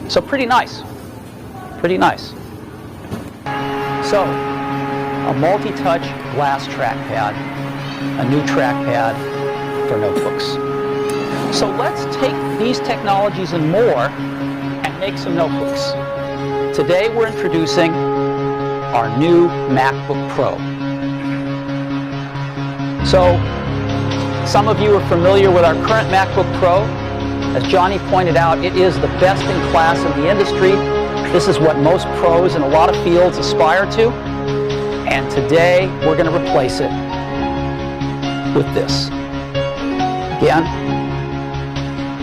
So pretty nice. Pretty nice. So, a multi-touch glass trackpad, a new trackpad for notebooks. So let's take these technologies and more and make some notebooks. Today we're introducing our new MacBook Pro. So, some of you are familiar with our current MacBook Pro. As Johnny pointed out, it is the best in class in the industry. This is what most pros in a lot of fields aspire to. And today, we're going to replace it with this. Again,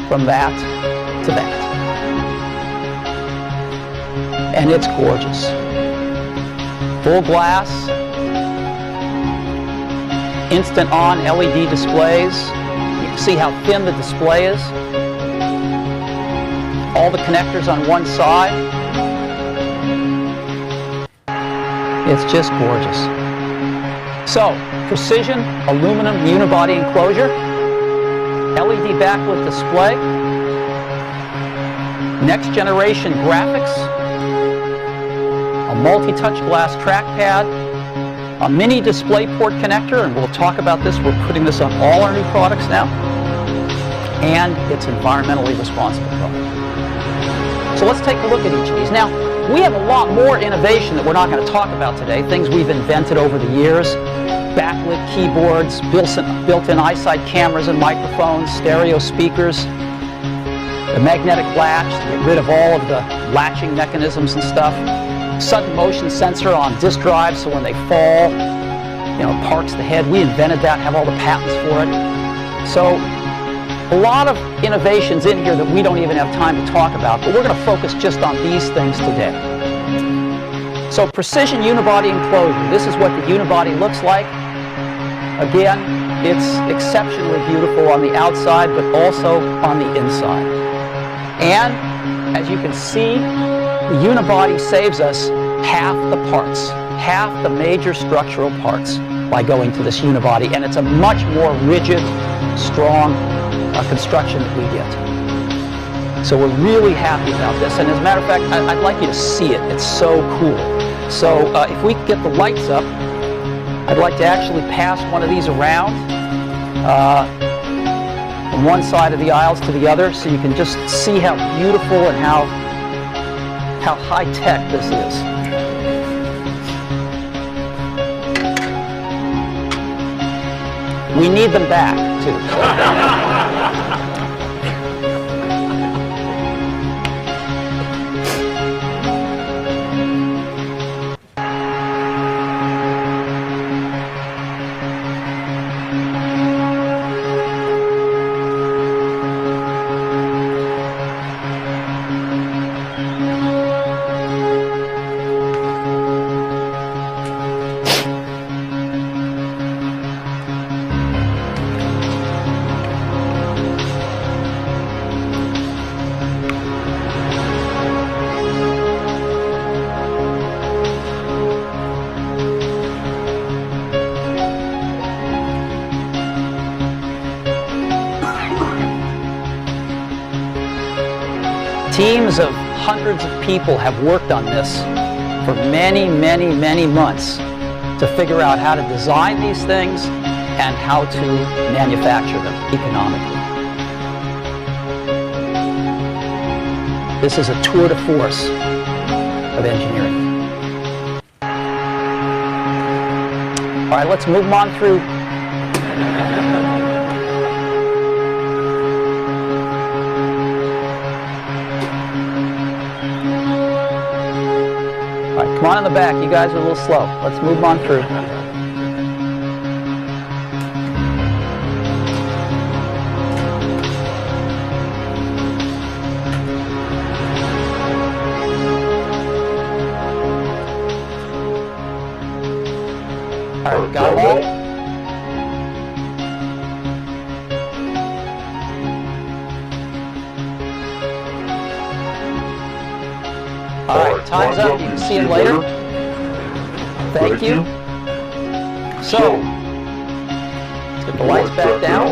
from that to that. And it's gorgeous. Full glass, instant on LED displays. You can see how thin the display is. All the connectors on one side. It's just gorgeous. So, precision aluminum unibody enclosure, LED backlit display, next generation graphics, a multi-touch glass trackpad, a mini DisplayPort connector, and we'll talk about this. We're putting this on all our new products now, and it's environmentally responsible product. So let's take a look at each of these. Now, we have a lot more innovation that we're not going to talk about today, things we've invented over the years. Backlit keyboards, built-in eyesight cameras and microphones, stereo speakers, the magnetic latch to get rid of all of the latching mechanisms and stuff, sudden motion sensor on disk drives so when they fall, you know, parks the head. We invented that, have all the patents for it. So a lot of innovations in here that we don't even have time to talk about, but we're going to focus just on these things today. So precision unibody enclosure. This is what the unibody looks like. Again, it's exceptionally beautiful on the outside, but also on the inside. And as you can see, the unibody saves us half the parts, half the major structural parts by going to this unibody, and it's a much more rigid, strong construction that we get. So we're really happy about this, and as a matter of fact, I'd like you to see it. It's so cool. So if we could get the lights up, I'd like to actually pass one of these around from one side of the aisles to the other, so you can just see how beautiful and how high-tech this is. We need them back, too. Teams of hundreds of people have worked on this for many, many, many months to figure out how to design these things and how to manufacture them economically. This is a tour de force of engineering. All right, let's move them on through. Come on in the back. You guys are a little slow. Let's move on through. All right, got them all? All right, time's up. You can see him later. Thank you. So, let's get the lights back down.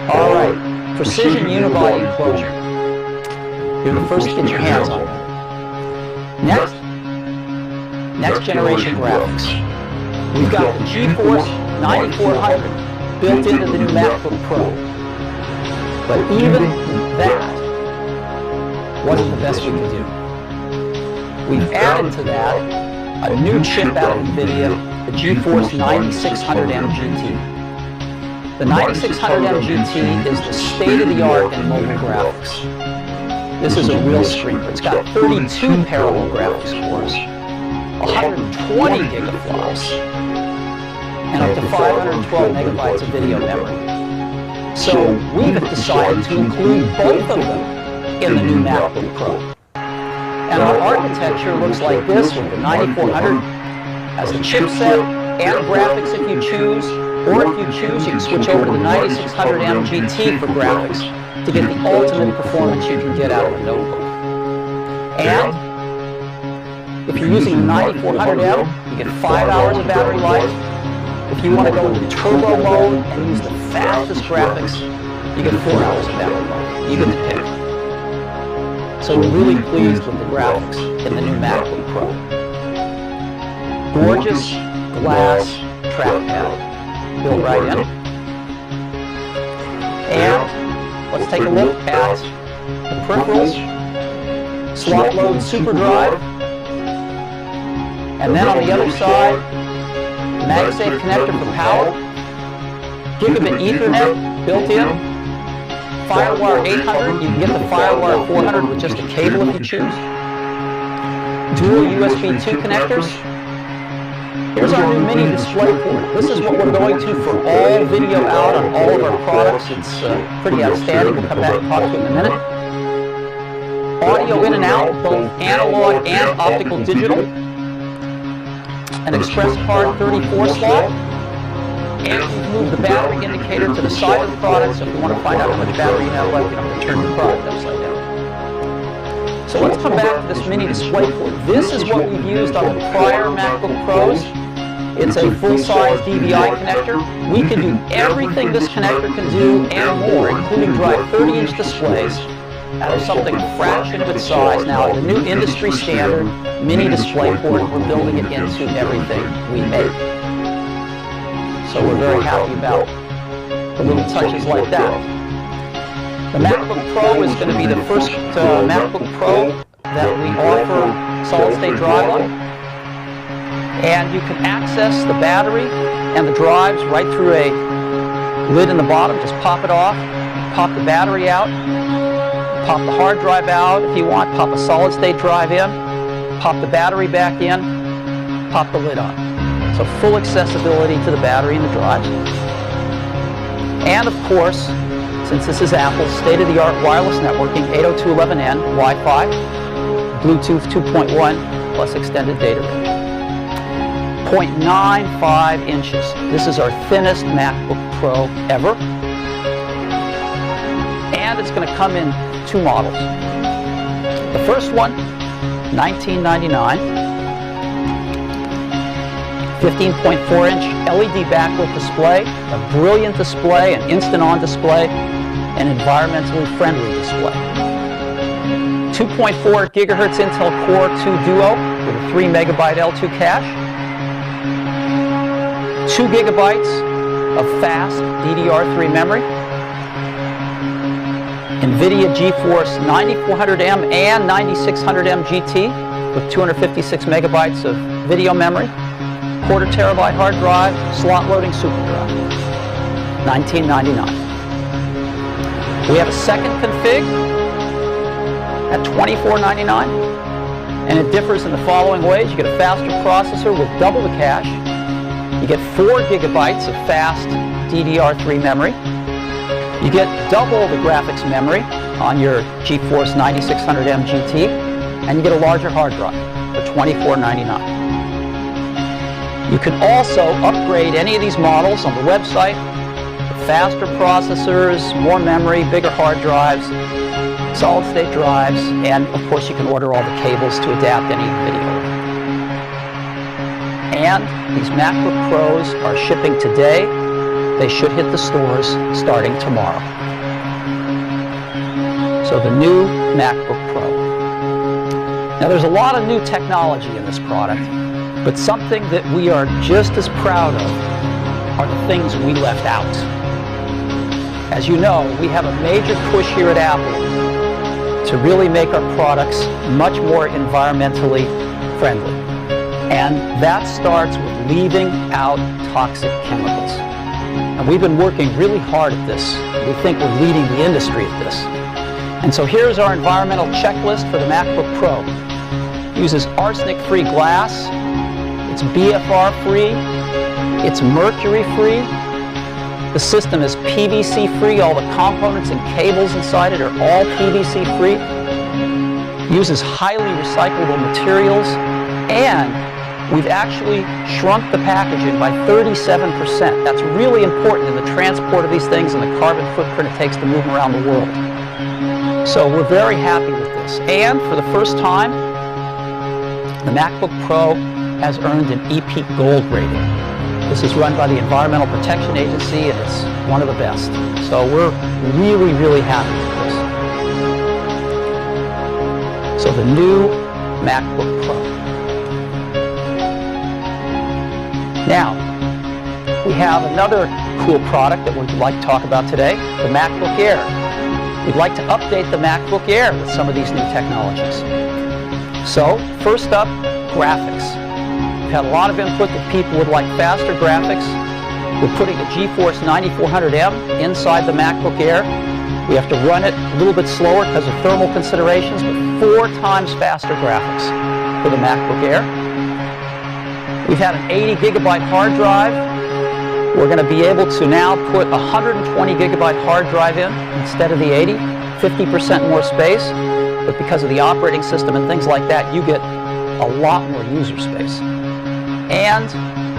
All right, precision unibody enclosure. You're the first to get your hands on it. Next generation graphics. We've got the GeForce 9400 built into the new MacBook Pro. But even that wasn't the best we could do. We've added to that a new chip out of Vedio, the GeForce 9600M GT. The 9600M GT is the state-of-the-art in mobile graphics. This is a real screamer. It's got 32 parallel graphics cores, 120 gigaflops, and up to 512 megabytes of video memory. So we've decided to include both of them in the new MacBook Pro. And our architecture looks like this with the 9400 as the chipset and graphics if you choose, or if you choose, you can switch over to the 9600M GT for graphics to get the ultimate performance you can get out of a notebook. And if you're using the 9400M, you get 5 hours of battery life. If you want to go into turbo mode and use the fastest graphics, you get 4 hours of battery life. You get to pick. So we're really pleased with the graphics in the new MacBook Pro. Gorgeous glass trackpad built right in. And let's take a look at the peripherals. Slot load super drive. And then on the other side, MagSafe connector for power. Gigabit Ethernet built in. FireWire 800, you can get the FireWire 400 with just a cable if you choose. Dual USB 2 connectors. Here's our new mini display port. This is what we're going to for all video out on all of our products. It's pretty outstanding. We'll come back and talk to you in a minute. Audio in and out, both analog and optical digital. An express card 34 slot. And we've moved the battery indicator to the side of the product, so if you want to find out how much battery you have left, you don't have to turn the product upside down. So let's come back to this mini display port. This is what we've used on the prior MacBook Pros. It's a full-size DVI connector. We can do everything this connector can do and more, including drive 30-inch displays out of something a fraction of its size. Now, the new industry standard mini display port, we're building it into everything we make. So we're very happy about the little touches like that. The MacBook Pro is going to be the first MacBook Pro that we offer solid-state drive on. And you can access the battery and the drives right through a lid in the bottom. Just pop it off, pop the battery out, pop the hard drive out if you want, pop a solid-state drive in, pop the battery back in, pop the lid on. So full accessibility to the battery and the drives. And of course, since this is Apple's state-of-the-art wireless networking, 802.11n, Wi-Fi, Bluetooth 2.1, plus extended data range. 0.95 inches. This is our thinnest MacBook Pro ever. And it's going to come in 2 models. The first one, $19.99. 15.4-inch LED backlit display, a brilliant display, an instant-on display, an environmentally friendly display. 2.4 gigahertz Intel Core 2 Duo with a 3 megabyte L2 cache. 2 gigabytes of fast DDR3 memory. NVIDIA GeForce 9400M and 9600M GT with 256 megabytes of video memory. 1/4 terabyte hard drive, slot loading super drive. $19.99. We have a second config at $24.99, and it differs in the following ways. You get a faster processor with double the cache. You get 4 gigabytes of fast DDR3 memory. You get double the graphics memory on your GeForce 9600M GT, and you get a larger hard drive for $24.99. You can also upgrade any of these models on the website. Faster processors, more memory, bigger hard drives, solid-state drives, and of course you can order all the cables to adapt any video. And these MacBook Pros are shipping today. They should hit the stores starting tomorrow. So the new MacBook Pro. Now there's a lot of new technology in this product, but something that we are just as proud of are the things we left out. As you know, we have a major push here at Apple to really make our products much more environmentally friendly. And that starts with leaving out toxic chemicals. And we've been working really hard at this. We think we're leading the industry at this. And so here's our environmental checklist for the MacBook Pro. It uses arsenic-free glass, it's BFR-free, it's mercury-free, the system is PVC-free, all the components and cables inside it are all PVC-free, uses highly recyclable materials, and we've actually shrunk the packaging by 37%. That's really important in the transport of these things and the carbon footprint it takes to move them around the world. So we're very happy with this. And for the first time, the MacBook Pro has earned an EPEAT Gold rating. This is run by the Environmental Protection Agency, and it's one of the best. So we're really, really happy with this. So the new MacBook Pro. Now, we have another cool product that we'd like to talk about today, the MacBook Air. We'd like to update the MacBook Air with some of these new technologies. So, first up, graphics. We've had a lot of input that people would like faster graphics. We're putting the GeForce 9400M inside the MacBook Air. We have to run it a little bit slower because of thermal considerations, but 4 times faster graphics for the MacBook Air. We've had an 80 gigabyte hard drive. We're going to be able to now put a 120 gigabyte hard drive in instead of the 80, 50% more space. But because of the operating system and things like that, you get a lot more user space. And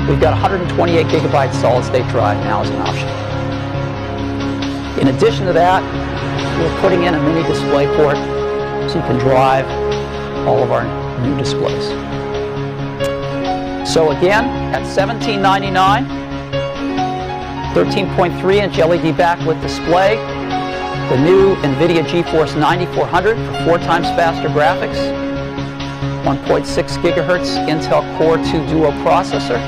we've got a 128 gigabyte solid state drive now as an option. In addition to that, we're putting in a mini display port so you can drive all of our new displays. So again, at $17.99, 13.3-inch LED backlit display, the new NVIDIA GeForce 9400 for 4 times faster graphics, 1.6 gigahertz Intel Core 2 Duo processor,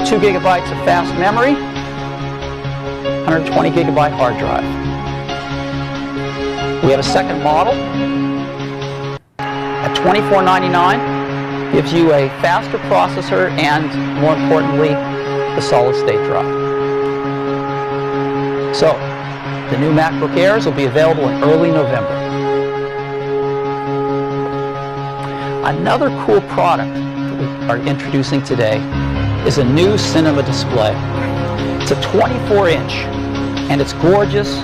2 gigabytes of fast memory, 120 gigabyte hard drive. We have a second model at $24.99. Gives you a faster processor and, more importantly, the solid-state drive. So, the new MacBook Airs will be available in early November. Another cool product that we are introducing today is a new cinema display. It's a 24-inch, and it's gorgeous,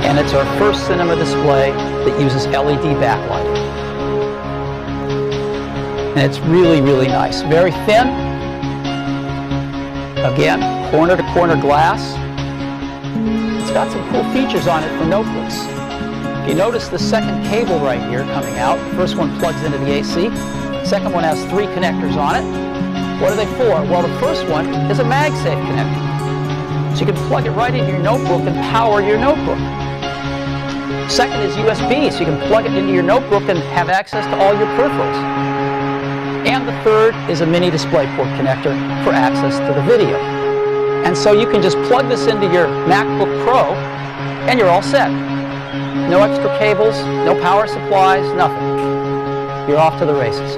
and it's our first cinema display that uses LED backlighting. And it's really, really nice. Very thin. Again, corner-to-corner glass. It's got some cool features on it for notebooks. If you notice the second cable right here coming out, the first one plugs into the AC. The second one has 3 connectors on it. What are they for? Well, the first one is a MagSafe connector. So you can plug it right into your notebook and power your notebook. Second is USB, so you can plug it into your notebook and have access to all your peripherals. And the third is a mini DisplayPort connector for access to the video. And so you can just plug this into your MacBook Pro and you're all set. No extra cables, no power supplies, nothing. You're off to the races.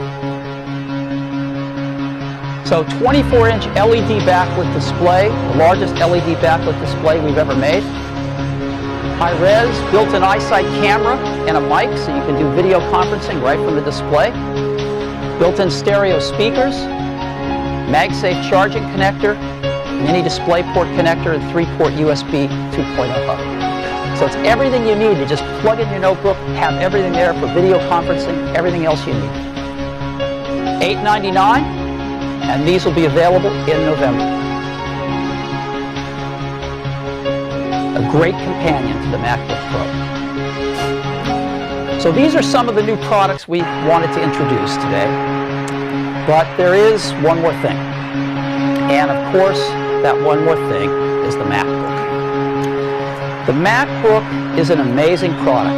So 24-inch LED backlit display, the largest LED backlit display we've ever made. High res, built-in eyesight camera and a mic so you can do video conferencing right from the display. Built-in stereo speakers, MagSafe charging connector, mini DisplayPort connector, and 3-port USB 2.0 hub. So it's everything you need to just plug in your notebook, have everything there for video conferencing, everything else you need. $8.99, and these will be available in November. A great companion to the MacBook Pro. So these are some of the new products we wanted to introduce today. But there is one more thing. And of course, that one more thing is the MacBook. The MacBook is an amazing product.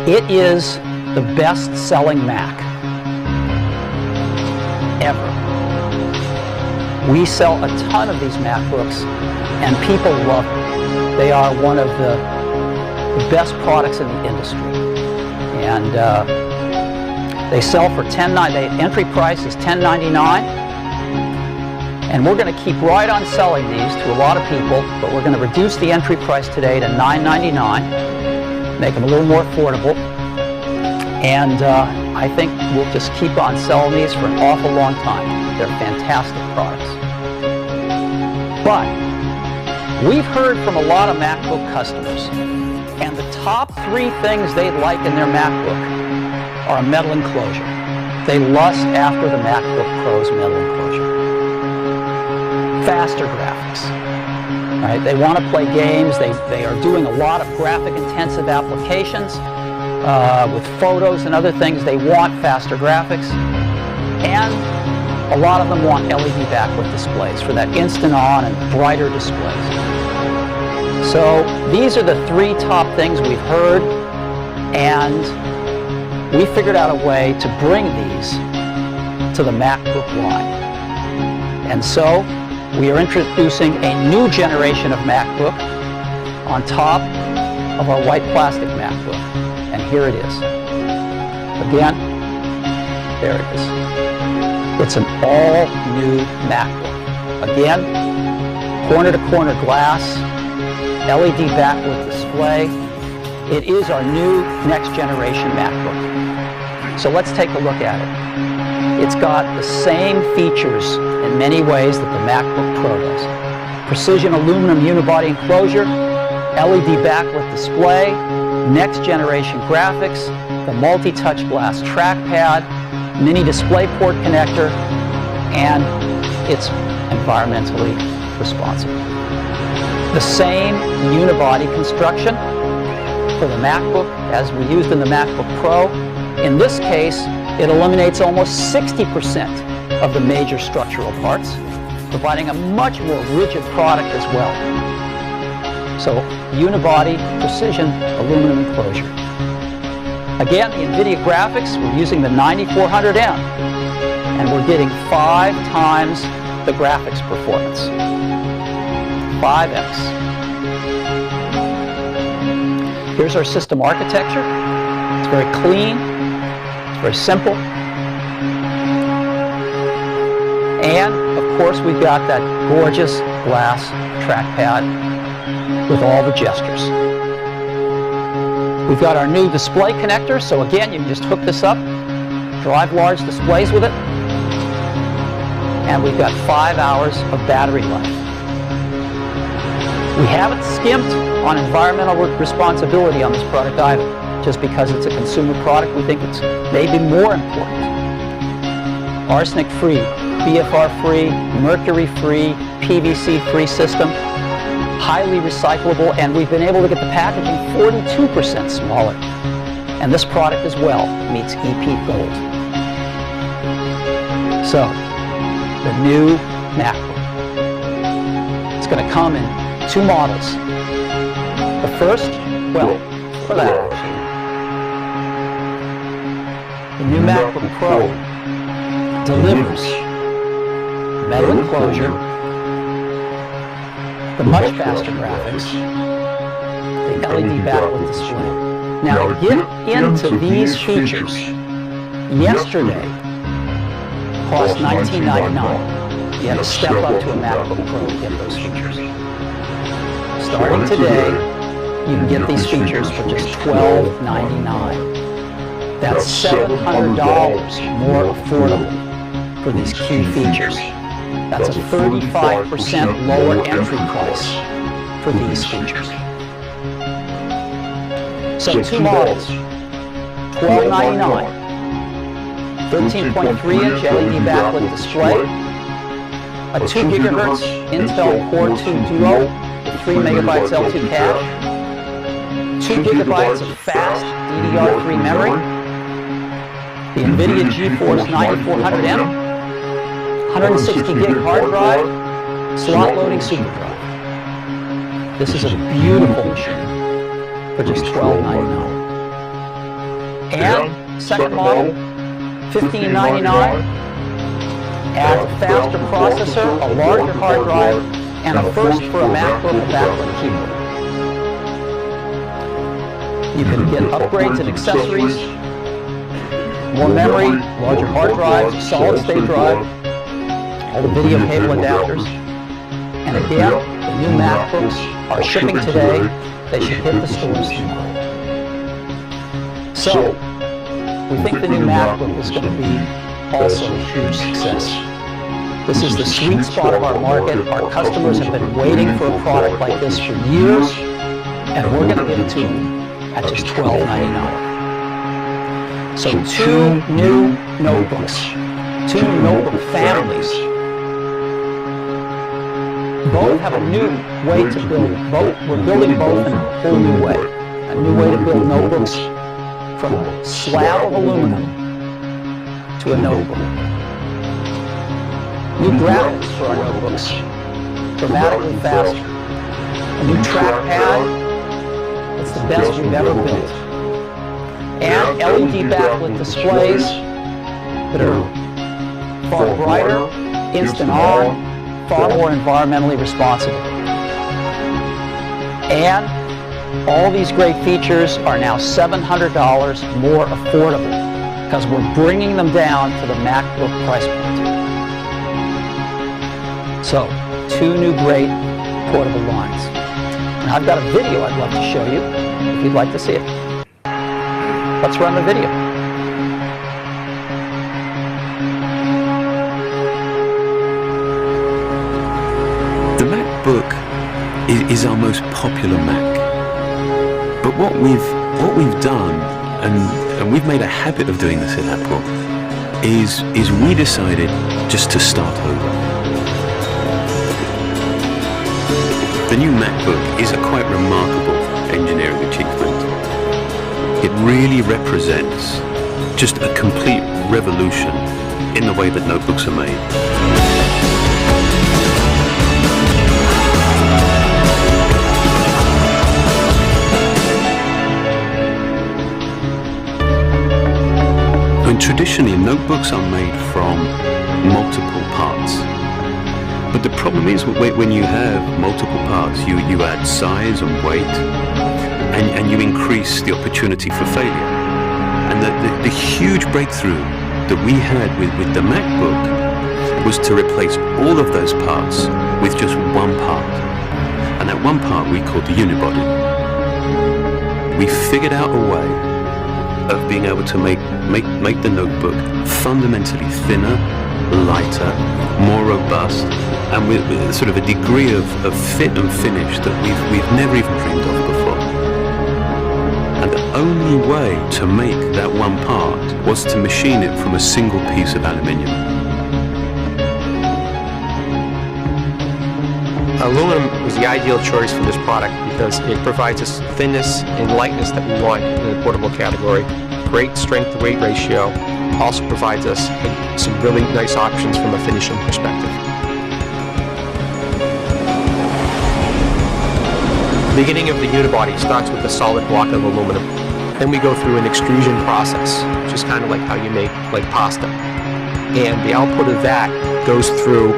It is the best-selling Mac ever. We sell a ton of these MacBooks, and people love them. They are one of the best products in the industry. And they sell for $10.99. The entry price is $10.99. And we're going to keep right on selling these to a lot of people, but we're going to reduce the entry price today to $9.99, make them a little more affordable. And I think we'll just keep on selling these for an awful long time. They're fantastic products. But we've heard from a lot of MacBook customers, and the top 3 things they'd like in their MacBook are a metal enclosure. They lust after the MacBook Pro's metal enclosure. Faster graphics. Right? They want to play games. They are doing a lot of graphic-intensive applications with photos and other things. They want faster graphics. And a lot of them want LED backlit displays for that instant on and brighter displays. So these are the 3 top things we've heard, and we figured out a way to bring these to the MacBook line. And so we are introducing a new generation of MacBook on top of our white plastic MacBook. And here it is. Again, there it is. It's an all-new MacBook. Again, corner-to-corner glass, LED backlit display. It is our new next-generation MacBook. So let's take a look at it. It's got the same features in many ways that the MacBook Pro does. Precision aluminum unibody enclosure, LED backlit display, next-generation graphics, the multi-touch glass trackpad, mini DisplayPort connector, and it's environmentally responsible. The same unibody construction for the MacBook as we used in the MacBook Pro. In this case, it eliminates almost 60% of the major structural parts, providing a much more rigid product as well. So, unibody, precision, aluminum enclosure. Again, the NVIDIA graphics, we're using the 9400M, and we're getting 5 times the graphics performance. 5x. Here's our system architecture. It's very clean, it's very simple. And, of course, we've got that gorgeous glass trackpad with all the gestures. We've got our new display connector, so again, you can just hook this up, drive large displays with it, and we've got 5 hours of battery life. We haven't skimped on environmental responsibility on this product either. Just because it's a consumer product, we think it's maybe more important. Arsenic-free, BFR-free, mercury-free, PVC-free system, highly recyclable, and we've been able to get the packaging 42% smaller. And this product as well meets EP Gold. So, the new MacBook. It's going to come in 2 models. The first, well, for that actually. The new MacBook Pro delivers metal enclosure, the much faster graphics, the LED backlit display. Now, to get into these features, yesterday cost $19.99. You had to step up to a MacBook Pro to get those features. Starting today, you can get these features for just $12.99. That's $700 more affordable for these key features. That's a 35% lower entry price for these features. So 2 models, $12.99, 13.3-inch LED backlit display, a 2 GHz Intel Core 2 Duo with 3 MB L2 cache, 2 GB of fast DDR3 memory, the NVIDIA GeForce 9400M, 160 gig hard drive, slot loading superdrive. This is a beautiful machine for just $12.99. And second model, $15.99. Adds a faster processor, a larger hard drive, and a first for a MacBook backlit keyboard. You can get upgrades and accessories, more memory, larger hard drives, solid state drive, all the video cable adapters. And again, the new MacBooks are shipping today. They should hit the stores tomorrow. So, we think the new MacBook is going to be also a huge success. This is the sweet spot of our market. Our customers have been waiting for a product like this for years, and we're going to give it to them at just $12.99. So 2 new notebooks, 2 new notebook families. Both have a new way to build. We're building both in a whole new way. A new way to build notebooks from a slab of aluminum to a notebook. New graphics for our notebooks, dramatically faster. A new trackpad, it's the best we've ever built. And LED backlit displays that are far brighter, instant on, far more environmentally responsible. And all these great features are now $700 more affordable because we're bringing them down to the MacBook price point. So, 2 new great portable lines. And I've got a video I'd love to show you if you'd like to see it. Let's run the video. The MacBook is our most popular Mac. But what we've done, and we've made a habit of doing this at Apple, is we decided just to start over. The new MacBook is a quite remarkable engineering achievement. It really represents just a complete revolution in the way that notebooks are made. And traditionally, notebooks are made from multiple parts. But the problem is when you have multiple parts, you add size and weight, and you increase the opportunity for failure. And the huge breakthrough that we had with the MacBook was to replace all of those parts with just one part. And that one part we called the unibody. We figured out a way of being able to make the notebook fundamentally thinner, lighter, more robust, and with sort of a degree of fit and finish that we've never even dreamed of before. And the only way to make that one part was to machine it from a single piece of aluminium. Aluminum was the ideal choice for this product because it provides us thinness and lightness that we want in the portable category. Great strength-to-weight ratio. Also provides us some really nice options from a finishing perspective. The beginning of the unibody starts with a solid block of aluminum. Then we go through an extrusion process, which is kind of like how you make pasta. And the output of that goes through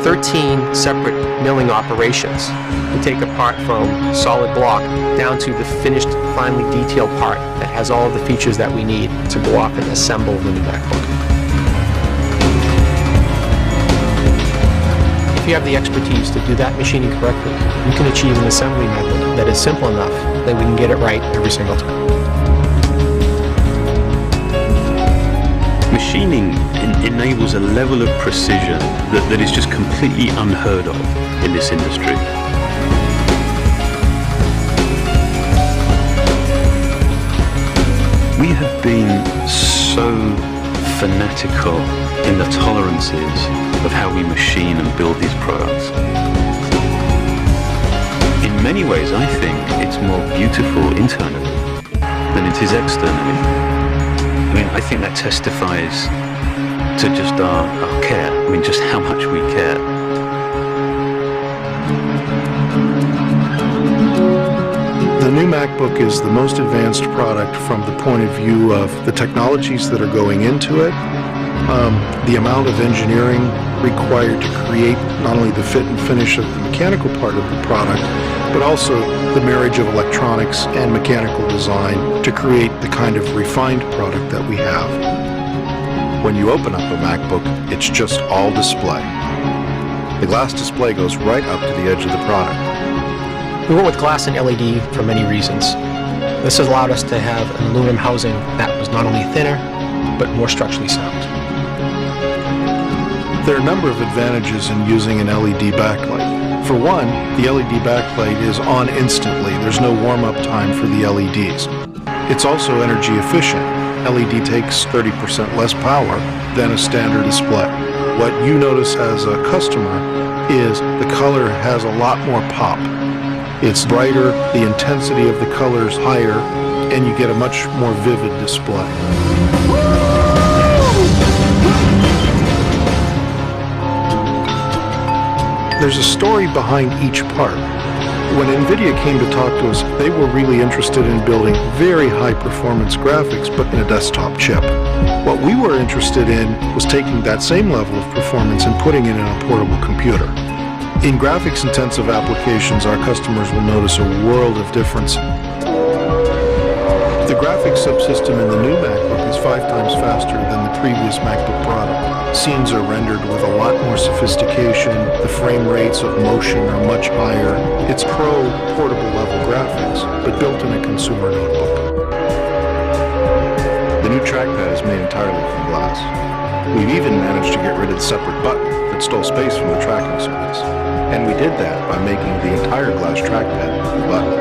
13 separate milling operations to take a part from solid block down to the finished, finely detailed part that has all of the features that we need to go off and assemble the new MacBook. If you have the expertise to do that machining correctly, you can achieve an assembly method that is simple enough that we can get it right every single time. Machining enables a level of precision that is just completely unheard of in this industry. We have been so fanatical in the tolerances of how we machine and build these products. In many ways, I think it's more beautiful internally than it is externally. I mean, I think that testifies to just our care. I mean, just how much we care. MacBook is the most advanced product from the point of view of the technologies that are going into it, the amount of engineering required to create not only the fit and finish of the mechanical part of the product, but also the marriage of electronics and mechanical design to create the kind of refined product that we have. When you open up a MacBook, it's just all display. The glass display goes right up to the edge of the product. We went with glass and LED for many reasons. This has allowed us to have an aluminum housing that was not only thinner, but more structurally sound. There are a number of advantages in using an LED backlight. For one, the LED backlight is on instantly. There's no warm-up time for the LEDs. It's also energy efficient. LED takes 30% less power than a standard display. What you notice as a customer is the color has a lot more pop. It's brighter, the intensity of the color is higher, and you get a much more vivid display. There's a story behind each part. When Vedio came to talk to us, they were really interested in building very high-performance graphics, but in a desktop chip. What we were interested in was taking that same level of performance and putting it in a portable computer. In graphics-intensive applications, our customers will notice a world of difference. The graphics subsystem in the new MacBook is 5 times faster than the previous MacBook product. Scenes are rendered with a lot more sophistication. The frame rates of motion are much higher. It's pro portable level graphics, but built in a consumer notebook. The new trackpad is made entirely from glass. We've even managed to get rid of the separate button that stole space from the tracking surface. And we did that by making the entire glass trackpad a button.